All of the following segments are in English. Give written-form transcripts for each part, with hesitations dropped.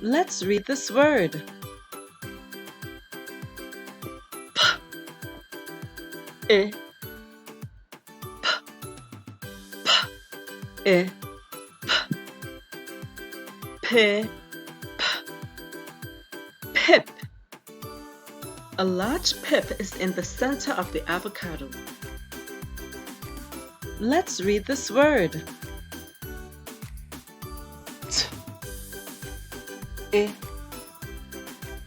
Let's read this word. P, I, P, pip. A large pip is in the center of the avocado. Let's read this word. T, I,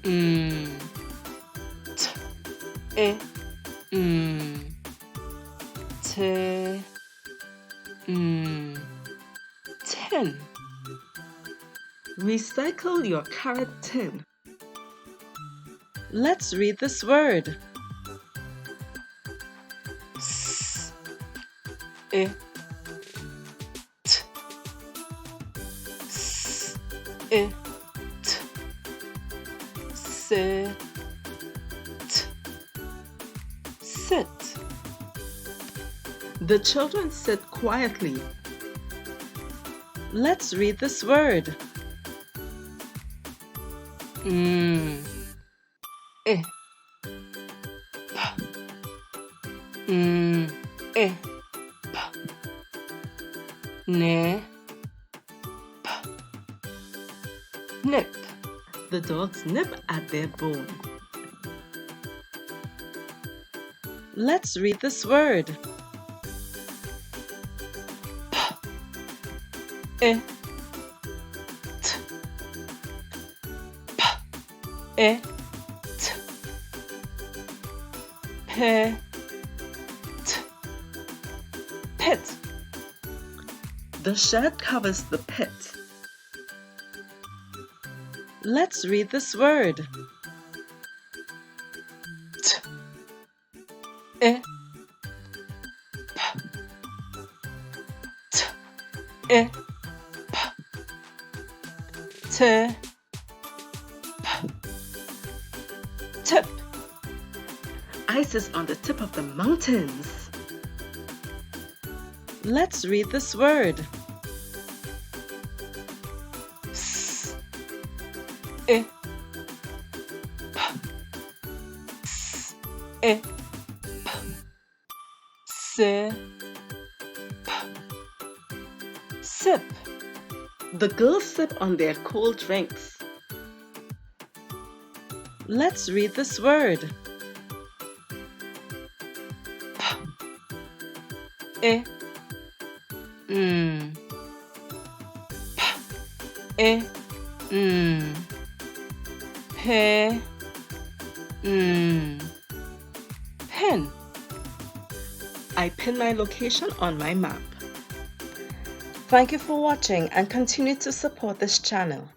T, I, T, tin. Recycle your carrot tin. Let's read this word. S, I, T, S, I, T, sit, sit. The children sit quietly. Let's read this word. I, P, I, P, ne, P, nip. The dogs nip at their bone. Let's read this word. P, I, T, P, I, T, P, T, pit. The shed covers the pit. Let's read this word. T, I, P, T, I, P, T, P, tip. Ice is on the tip of the mountains. Let's read this word. S, I, P, S, I, P, S, P, sip. The girls sip on their cold drinks. Let's read this word. P, I, P, I, P, pin. I pin my location on my map. Thank you for watching and continue to support this channel.